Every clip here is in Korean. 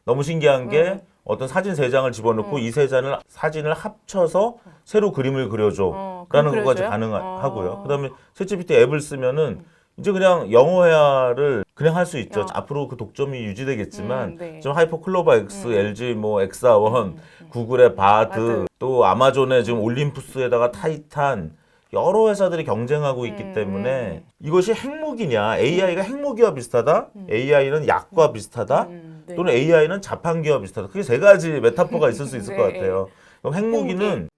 너무 신기한 게 어떤 사진 세 장을 집어넣고 이 세 장을 사진을 합쳐서 새로 그림을 그려줘 라는 그럼 것까지 그려줘요? 가능하고요. 그다음에 챗GPT 앱을 쓰면은 이제 그냥 영어 회화를 그냥 할 수 있죠. 앞으로 그 독점이 유지되겠지만 네. 지금 하이퍼 클로바 X, LG 뭐 엑사원, 구글의 바드, 또 아마존의 지금 올림푸스에다가 타이탄 여러 회사들이 경쟁하고 있기 때문에 이것이 핵무기냐, AI가 핵무기와 비슷하다, AI는 약과 비슷하다, 네. 또는 AI는 자판기와 비슷하다. 그게 세 가지 메타포가 있을 수 있을 것 네. 같아요. 그럼 핵무기는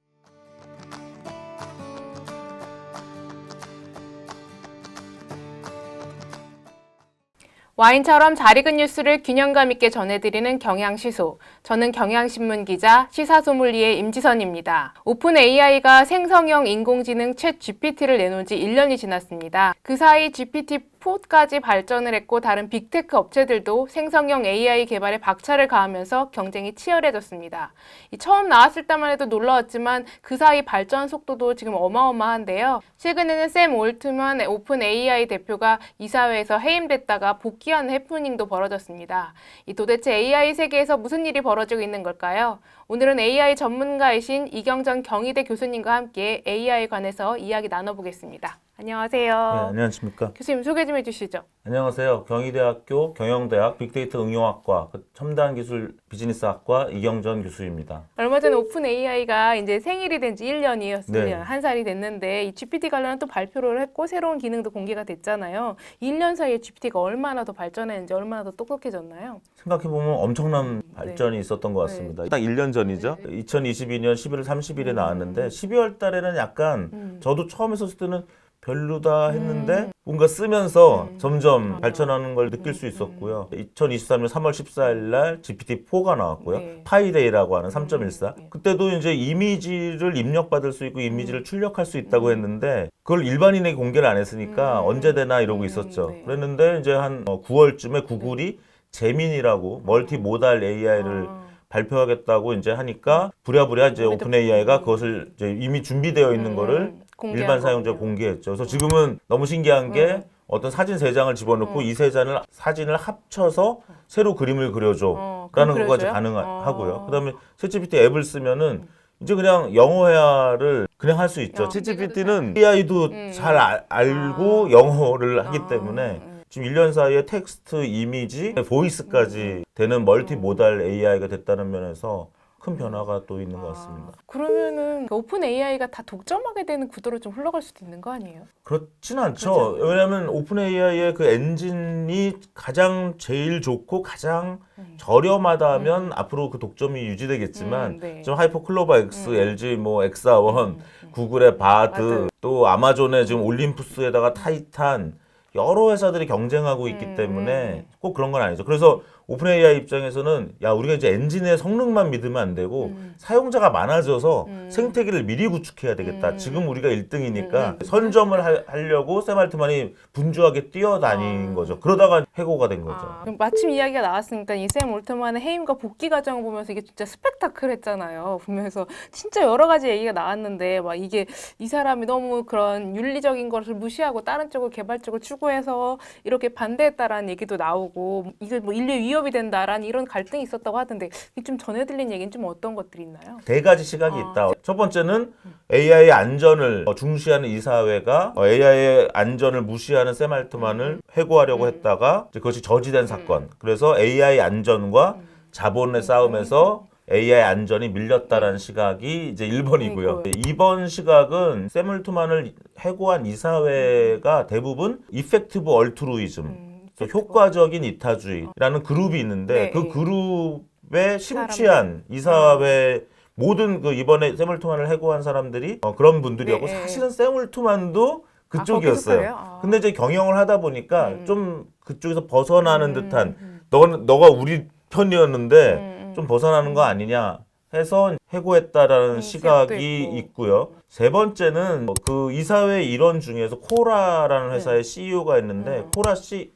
와인처럼 잘 익은 뉴스를 균형감 있게 전해드리는 경향시소. 저는 경향신문 기자 시사소믈리에 임지선입니다. 오픈 AI가 생성형 인공지능 챗 GPT를 내놓은 지 1년이 지났습니다. 그 사이 GPT-4까지 발전을 했고 다른 빅테크 업체들도 생성형 AI 개발에 박차를 가하면서 경쟁이 치열해졌습니다. 처음 나왔을 때만 해도 놀라웠지만 그 사이 발전 속도도 지금 어마어마한데요. 최근에는 샘 올트만 오픈 AI 대표가 이사회에서 해임됐다가 복귀하는 해프닝도 벌어졌습니다. 도대체 AI 세계에서 무슨 일이 벌어지고 있는 걸까요? 오늘은 AI 전문가이신 이경전 경희대 교수님과 함께 AI에 관해서 이야기 나눠보겠습니다. 안녕하세요. 네, 안녕하십니까. 교수님 소개 좀 해주시죠. 안녕하세요. 경희대학교 경영대학 빅데이터 응용학과 첨단기술 비즈니스학과 이경전 교수입니다. 얼마 전에 오픈 AI가 이제 생일이 된 지 1년이었어요. 네. 한 살이 됐는데 이 GPT 관련한 또 발표를 했고 새로운 기능도 공개가 됐잖아요. 1년 사이에 GPT가 얼마나 더 발전했는지 얼마나 더 똑똑해졌나요? 생각해보면 엄청난 발전이 있었던 것 같습니다. 딱 1년 전이죠. 2022년 11월 30일에 나왔는데 12월 달에는 약간 저도 처음 했었을 때는 별로다 했는데 뭔가 쓰면서 점점 발전하는 걸 느낄 수 있었고요. 2023년 3월 14일 날 GPT-4가 나왔고요. 네. 파이데이라고 하는 3.14. 그때도 이제 이미지를 입력받을 수 있고 이미지를 출력할 수 있다고 했는데 그걸 일반인에게 공개를 안 했으니까 언제 되나 이러고 있었죠. 네. 그랬는데 이제 한 9월쯤에 구글이 제민이라고 멀티 모달 AI를 발표하겠다고 이제 하니까 부랴부랴 이제 오픈 AI가 그것을 이제 이미 준비되어 있는 거를 일반 사용자에 공개했죠. 그래서 지금은 너무 신기한 게 어떤 사진 세 장을 집어넣고 이 세 장을 사진을 합쳐서 새로 그림을 그려줘 라는 그럼 것까지 그려줘요? 가능하고요. 그다음에 챗GPT 앱을 쓰면은 이제 그냥 영어 회화를 그냥 할 수 있죠. 챗GPT는 AI도 잘 알고 영어를 하기 때문에 지금 1년 사이에 텍스트, 이미지, 보이스까지 되는 멀티 모달 AI가 됐다는 면에서 큰 변화가 또 있는 것 같습니다. 그러면은 오픈 AI가 다 독점하게 되는 구도로 좀 흘러갈 수도 있는 거 아니에요? 그렇지는 않죠. 왜냐하면 오픈 AI의 그 엔진이 가장 제일 좋고 가장 저렴하다면 앞으로 그 독점이 유지되겠지만 네. 지금 하이퍼 클로바 X, LG 뭐 엑사원, 구글의 바드, 또 아마존의 지금 올림푸스에다가 타이탄 여러 회사들이 경쟁하고 있기 때문에 꼭 그런 건 아니죠. 그래서 오픈 AI 입장에서는 야 우리가 이제 엔진의 성능만 믿으면 안 되고 사용자가 많아져서 생태계를 미리 구축해야 되겠다. 지금 우리가 1등이니까 선점을 하려고 샘 알트만이 분주하게 뛰어다닌 거죠. 그러다가 해고가 된 거죠. 그럼 마침 이야기가 나왔으니까 이 샘 올트만의 해임과 복귀 과정을 보면서 이게 진짜 스펙타클했잖아요. 보면서 진짜 여러 가지 얘기가 나왔는데 막 이게 이 사람이 너무 그런 윤리적인 것을 무시하고 다른 쪽을 개발적으로 추구해서 이렇게 반대했다라는 얘기도 나오고 이게 뭐 인류의 위협이 된다라는 이런 갈등이 있었다고 하던데 좀 전해 들린 얘기는 좀 어떤 것들이 있나요? 네 가지 시각이 있다. 첫 번째는 AI의 안전을 중시하는 이 사회가 AI의 안전을 무시하는 샘 알트만을 해고하려고 했다가 이제 그것이 저지된 사건. 그래서 AI 안전과 자본의 싸움에서 AI 안전이 밀렸다라는 시각이 이제 1번이고요. 2번 시각은 샘 알트만을 해고한 이 사회가 대부분 이펙티브 얼트루이즘, 효과적인 이타주의라는 그룹이 있는데 그 그룹에 심취한 이 사회 모든 그 이번에 샘 올트만을 해고한 사람들이 그런 분들이었고 사실은 샘 올트만도 그쪽이었어요. 근데 이제 경영을 하다 보니까 좀 그쪽에서 벗어나는 듯한 너가 우리 편이었는데 좀 벗어나는 거 아니냐 해서 해고했다라는 시각이 있고요. 세 번째는 그 이사회 일원 중에서 코라라는 회사의 CEO가 있는데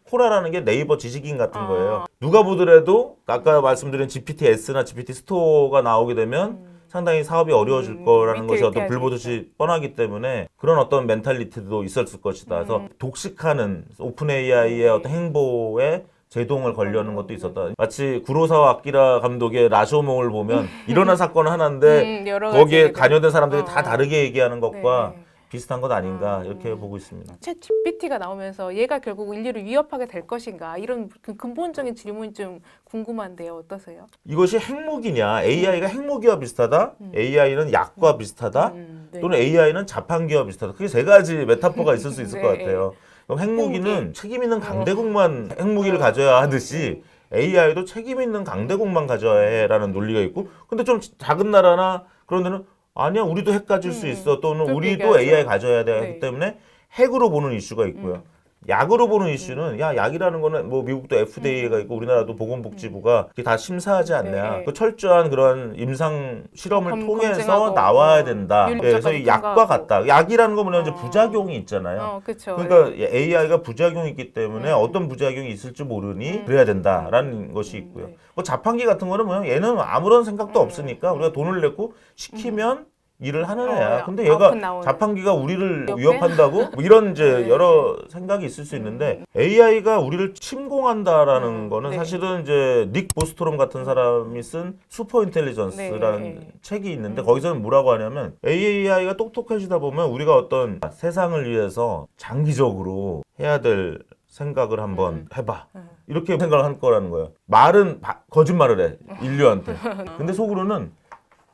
코라라는 게 네이버 지식인 같은 거예요. 누가 보더라도 아까 말씀드린 GPT-S나 GPT 스토어가 나오게 되면 상당히 사업이 어려워질 거라는 것이 어떤 불보듯이 뻔하기 때문에 그런 어떤 멘탈리티도 있었을 것이다. 그래서 독식하는 오픈 AI의 어떤 행보에 제동을 걸려는 것도 있었다. 마치 구로사와 아키라 감독의 라쇼몽을 보면 일어난 사건은 하나인데 여러 거기에 가지 관여된 사람들이 다 다르게 얘기하는 것과 네. 비슷한 것 아닌가 이렇게 보고 있습니다. 챗 GPT가 나오면서 얘가 결국 인류를 위협하게 될 것인가 이런 그 근본적인 질문이 좀 궁금한데요. 어떠세요? 이것이 핵무기냐, AI가 핵무기와 비슷하다, AI는 약과 비슷하다, 네. 또는 AI는 자판기와 비슷하다. 그게 세 가지 메타포가 있을 수 있을 것 네. 같아요. 그럼 핵무기는 핵무기. 책임 있는 강대국만 핵무기를 가져야 하듯이 AI도 책임 있는 강대국만 가져야 해라는 논리가 있고, 근데 좀 작은 나라나 그런 데는 아니야, 우리도 핵 가질 수 있어, 또는 그렇게 우리도 얘기하죠. AI 가져야 되기 네. 때문에 핵으로 보는 이슈가 있고요. 약으로 보는 이슈는 야, 약이라는 거는 뭐 미국도 FDA가 있고 우리나라도 보건복지부가 그게 다 심사하지 않냐. 네. 그 철저한 그런 임상 실험을 통해서 검증하고 나와야 된다. 윤리적까지 그래서 이 약과 통과하고. 같다. 약이라는 거 뭐냐면 이제 부작용이 있잖아요. 그렇죠. 그러니까 AI가 부작용이 있기 때문에 어떤 부작용이 있을지 모르니 그래야 된다라는 것이 있고요. 네. 뭐 자판기 같은 거는 뭐냐면 얘는 아무런 생각도 없으니까 우리가 돈을 내고 시키면 일을 하는 애야. 근데 얘가 아웃풋 나오는. 자판기가 우리를 옆에? 위협한다고? 뭐 이런 이제 네. 여러 생각이 있을 수 있는데 AI가 우리를 침공한다라는 거는 네. 사실은 이제 닉 보스트롬 같은 사람이 쓴 슈퍼 인텔리전스라는 네. 책이 있는데 거기서는 뭐라고 하냐면 AI가 똑똑해지다 보면 우리가 어떤 세상을 위해서 장기적으로 해야 될 생각을 한번 해봐. 이렇게 생각을 할 거라는 거예요. 말은 거짓말을 해. 인류한테. 근데 속으로는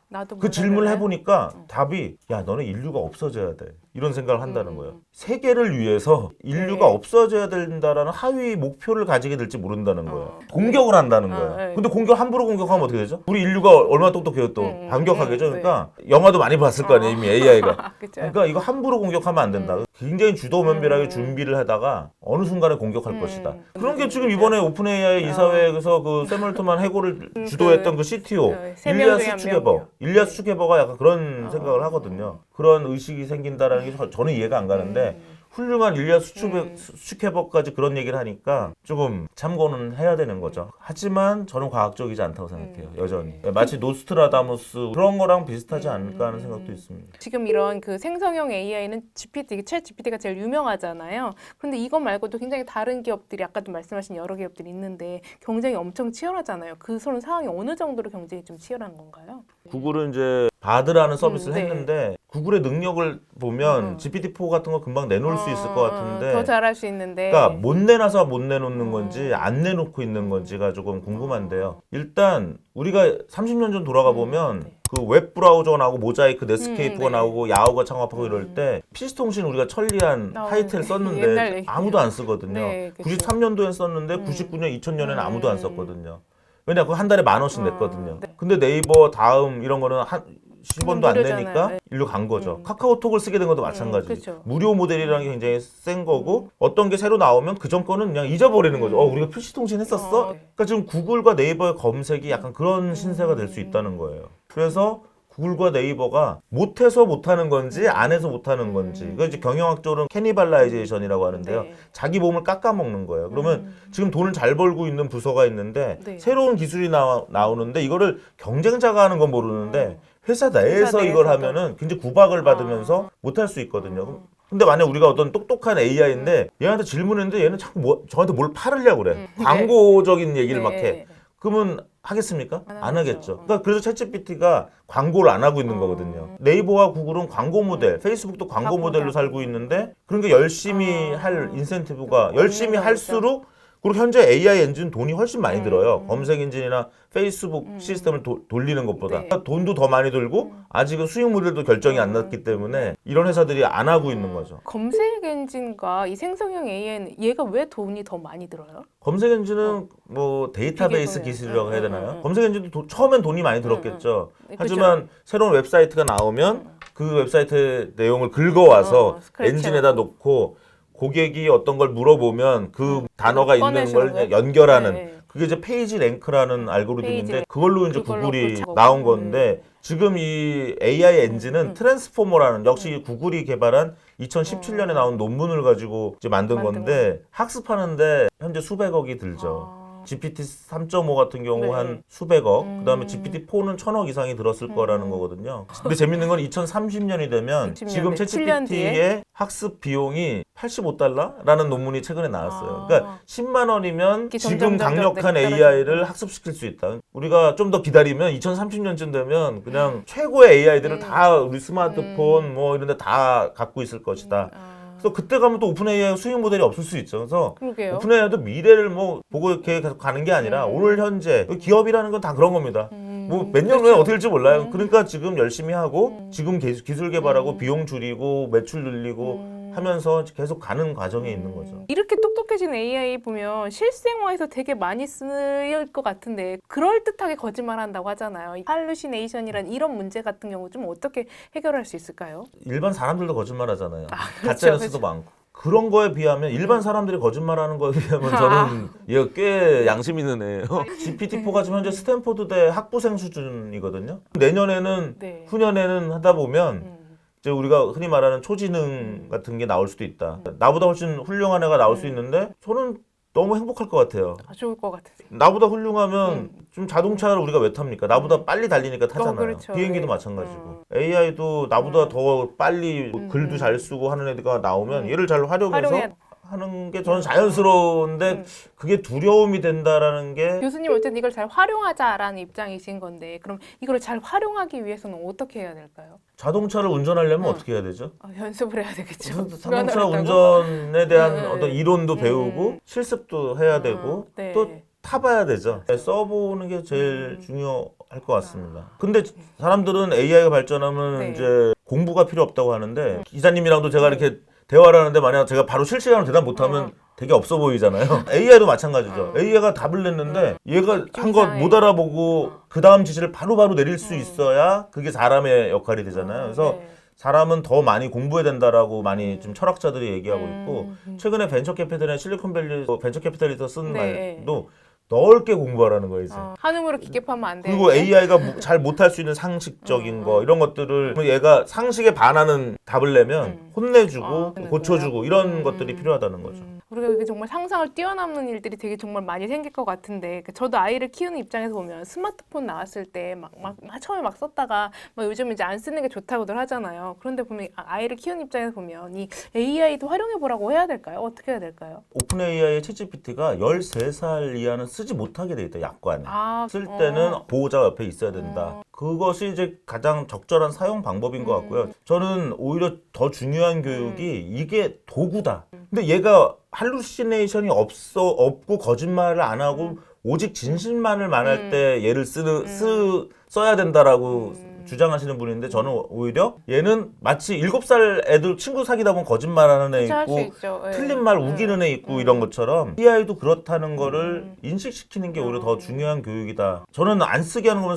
나도 그 질문을 몰라요. 해보니까 답이 야, 너는 인류가 없어져야 돼. 이런 생각을 한다는 거예요. 세계를 위해서 인류가 네. 없어져야 된다라는 하위 목표를 가지게 될지 모른다는 거예요. 공격을 한다는 거예요. 네. 근데 함부로 공격하면 어떻게 되죠? 우리 인류가 얼마나 똑똑해요 또. 반격하겠죠. 네. 그러니까 영화도 많이 봤을 거 아니에요, 이미 AI가. 그렇죠. 그러니까 이거 함부로 공격하면 안 된다. 굉장히 주도면밀하게 준비를 하다가 어느 순간에 공격할 것이다. 그런 게 지금 이번에 오픈 AI 이사회에서 그 샘 올트만 해고를 주도했던 그 CTO 세명 일리아 중에 한 수츠게버, 명이요. 일리아 수츠게버가 약간 그런 생각을 하거든요. 그런 의식이 생긴다라는 게 저는 이해가 안 가는데 훌륭한 일리아 수츠게버까지 그런 얘기를 하니까 조금 참고는 해야 되는 거죠. 하지만 저는 과학적이지 않다고 생각해요. 여전히. 마치 노스트라다무스 그런 거랑 비슷하지 않을까 하는 생각도 있습니다. 지금 이런 그 생성형 AI는 GPT, 챗 GPT가 제일 유명하잖아요. 그런데 이것 말고도 굉장히 다른 기업들이 아까도 말씀하신 여러 기업들이 있는데 경쟁이 엄청 치열하잖아요. 그 서로 상황이 어느 정도로 경쟁이 좀 치열한 건가요? 구글은 이제 바드라는 서비스를 네. 했는데 구글의 능력을 보면 GPT-4 같은 거 금방 내놓을 수 있을 것 같은데 더 잘할 수 있는데. 그러니까 못 내놔서 못 내놓는 건지 안 내놓고 있는 건지가 조금 궁금한데요. 일단 우리가 30년 전 돌아가 보면 그 웹 브라우저가 나오고 모자이크, 넷스케이프가 네. 나오고 야후가 창업하고 이럴 때 PC통신 우리가 천리안 하이텔 옛날 썼는데 얘기예요. 아무도 안 쓰거든요. 네, 그쵸. 93년도엔 썼는데 99년, 2000년에는 아무도 안 썼거든요. 왜냐, 그거 한 달에 10,000원씩 냈거든요. 근데 네이버, 다음 이런 거는 한 10원도 안 무료잖아요. 내니까 네. 일로 간 거죠. 카카오톡을 쓰게 된 것도 마찬가지. 그쵸. 무료 모델이라는 게 굉장히 센 거고 어떤 게 새로 나오면 그 전 거는 그냥 잊어버리는 거죠. 우리가 PC통신 했었어? 네. 그러니까 지금 구글과 네이버의 검색이 약간 그런 신세가 될 수 있다는 거예요. 그래서 구글과 네이버가 못해서 못하는 건지 안 해서 못하는 건지 이거 이제 경영학적으로는 캐니발라이제이션이라고 하는데요. 네. 자기 몸을 깎아먹는 거예요. 그러면 지금 돈을 잘 벌고 있는 부서가 있는데 네. 새로운 기술이 나오는데 이거를 경쟁자가 하는 건 모르는데 회사 내에서 이걸 내에서도. 하면은 굉장히 구박을 받으면서 못할 수 있거든요. 근데 만약 우리가 어떤 똑똑한 AI인데 얘한테 질문했는데 얘는 자꾸 저한테 뭘 팔으려고 그래. 광고적인 얘기를 막 해. 그러면 하겠습니까? 안 하겠죠. 그러니까 그래서 챗GPT가 광고를 안 하고 있는 거거든요. 네이버와 구글은 광고 모델, 페이스북도 광고 모델로 살고 있는데 그러니까 열심히 할 인센티브가 열심히 할수록 그리고 현재 AI 엔진 돈이 훨씬 많이 들어요. 검색 엔진이나 페이스북 시스템을 돌리는 것보다. 네. 그러니까 돈도 더 많이 들고 아직은 수익 모델도 결정이 안 났기 때문에 이런 회사들이 안 하고 있는 거죠. 검색 엔진과 이 생성형 AI는 얘가 왜 돈이 더 많이 들어요? 검색 엔진은 뭐 데이터베이스 비교보면. 기술이라고 해야 되나요? 검색 엔진도 처음엔 돈이 많이 들었겠죠. 그죠. 하지만 새로운 웹사이트가 나오면 그 웹사이트 내용을 긁어와서 스크래치하고. 엔진에다 놓고 고객이 어떤 걸 물어보면 그 단어가 있는 꺼내주는 걸 거예요? 연결하는 네. 그게 이제 페이지 랭크라는 알고리즘인데 페이지 그걸로 이제 그걸로 구글이 고쳐갖고. 나온 건데 지금 이 AI 엔진은 트랜스포머라는 역시 구글이 개발한 2017년에 나온 논문을 가지고 이제 만든 건데 학습하는데 현재 수백억이 들죠. GPT 3.5 같은 경우 네. 한 수백억, 그다음에 GPT-4는 1,000억 이상이 들었을 거라는 거거든요. 근데 재밌는 건 2030년이 되면 60년 지금 네, 7년 뒤에? 챗GPT의 학습 비용이 85달러라는 논문이 최근에 나왔어요. 그러니까 10만 원이면 이게 지금 점점 강력한 떨어지는 AI를 학습시킬 수 있다. 우리가 좀 더 기다리면 2030년쯤 되면 그냥 최고의 AI들을 다 우리 스마트폰 뭐 이런 데 다 갖고 있을 것이다. 그래서 그때 가면 또 오픈 AI 수익 모델이 없을 수 있죠. 그래서 그러게요. 오픈 AI도 미래를 뭐 보고 이렇게 계속 가는 게 아니라 오늘 현재 기업이라는 건 다 그런 겁니다. 뭐 몇 년 후에 어떻게 될지 몰라요. 그러니까 지금 열심히 하고 지금 기술 개발하고 비용 줄이고 매출 늘리고 하면서 계속 가는 과정에 있는 거죠. 이렇게 똑똑해진 AI 보면 실생활에서 되게 많이 쓰일 것 같은데 그럴듯하게 거짓말한다고 하잖아요. 할루시네이션이란 이런 문제 같은 경우 좀 어떻게 해결할 수 있을까요? 일반 사람들도 거짓말하잖아요. 그렇죠, 가짜 뉴스도 많고. 그런 거에 비하면 일반 사람들이 거짓말하는 거에 비하면 저는 얘가 꽤 양심 있는 애예요. GPT-4가 지금 현재 스탠포드대 학부생 수준이거든요. 내년에는 네. 후년에는 하다 보면 이제 우리가 흔히 말하는 초지능 같은 게 나올 수도 있다. 나보다 훨씬 훌륭한 애가 나올 수 있는데 저는 너무 행복할 것 같아요. 좋을 것 같으세요. 나보다 훌륭하면 좀 자동차를 우리가 왜 탑니까? 나보다 빨리 달리니까 타잖아요. 그렇죠. 비행기도 네. 마찬가지고. AI도 나보다 더 빨리 글도 잘 쓰고 하는 애가 나오면 얘를 잘 활용해서 활용해. 하는 게 저는 자연스러운데 그게 두려움이 된다라는 게 교수님 어쨌든 이걸 잘 활용하자라는 입장이신 건데 그럼 이걸 잘 활용하기 위해서는 어떻게 해야 될까요? 자동차를 운전하려면 어떻게 해야 되죠? 연습을 해야 되겠죠. 자동차 면허를 따고. 운전에 대한 네. 어떤 이론도 배우고 실습도 해야 되고 네. 또 타봐야 되죠. 써보는 게 제일 중요할 것 같습니다. 근데 사람들은 AI가 발전하면 네. 이제 공부가 필요 없다고 하는데 기자님이랑도 제가 이렇게 대화를 하는데 만약 제가 바로 실시간으로 대답 못하면 되게 없어 보이잖아요. AI도 마찬가지죠. AI가 답을 냈는데 얘가 한 거 못 알아보고 그 다음 지시를 바로바로 내릴 수 있어야 그게 사람의 역할이 되잖아요. 그래서 네. 사람은 더 많이 공부해야 된다라고 많이 좀 철학자들이 얘기하고 있고 최근에 벤처 캐피탈이나 실리콘밸리 벤처 캐피탈리스트 쓴 네. 말도 넓게 공부하라는 거예요. 이제. 한음으로 깊게 파면 안 돼. 그리고 AI가 잘 못할 수 있는 상식적인 거 이런 것들을 얘가 상식에 반하는 답을 내면 혼내주고 고쳐주고 이런 것들이 필요하다는 거죠. 우리가 이게 정말 상상을 뛰어넘는 일들이 되게 정말 많이 생길 것 같은데 저도 아이를 키우는 입장에서 보면 스마트폰 나왔을 때 막 처음에 막 썼다가 막 요즘 이제 안 쓰는 게 좋다고들 하잖아요. 그런데 보면 아이를 키우는 입장에서 보면 이 AI도 활용해 보라고 해야 될까요? 어떻게 해야 될까요? 오픈 AI의 챗GPT가 13살 이하는 쓰지 못하게 돼 있다. 약관에. 쓸 때는 보호자가 옆에 있어야 된다. 그것이 이제 가장 적절한 사용 방법인 것 같고요. 저는 오히려 더 중요한 교육이 이게 도구다. 근데 얘가 할루시네이션이 없고 거짓말을 안 하고 오직 진실만을 말할 때 얘를 써야 된다라고 주장하시는 분인데 저는 오히려 얘는 마치 7살 애들 친구 사귀다 보면 거짓말하는 애 할수 있고 있죠. 예. 틀린 말 우기는 애 있고 이런 것처럼 AI도 그렇다는 거를 인식시키는 게 오히려 더 중요한 교육이다. 저는 안 쓰게 하는 거면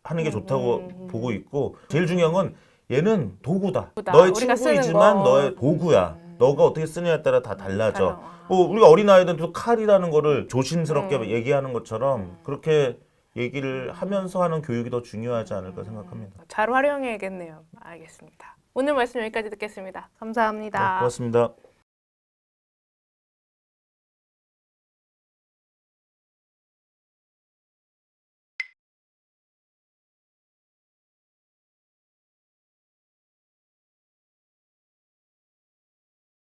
하는 게 좋다고 보고 있고 제일 중요한 건 얘는 도구다. 너의 우리가 쓰는 친구이지만 거. 너의 도구야. 너가 어떻게 쓰느냐에 따라 다 달라져. 우리가 어린아이들도 칼이라는 거를 조심스럽게 얘기하는 것처럼 그렇게 얘기를 하면서 하는 교육이 더 중요하지 않을까 생각합니다. 잘 활용해야겠네요. 알겠습니다. 오늘 말씀 여기까지 듣겠습니다. 감사합니다. 네, 고맙습니다.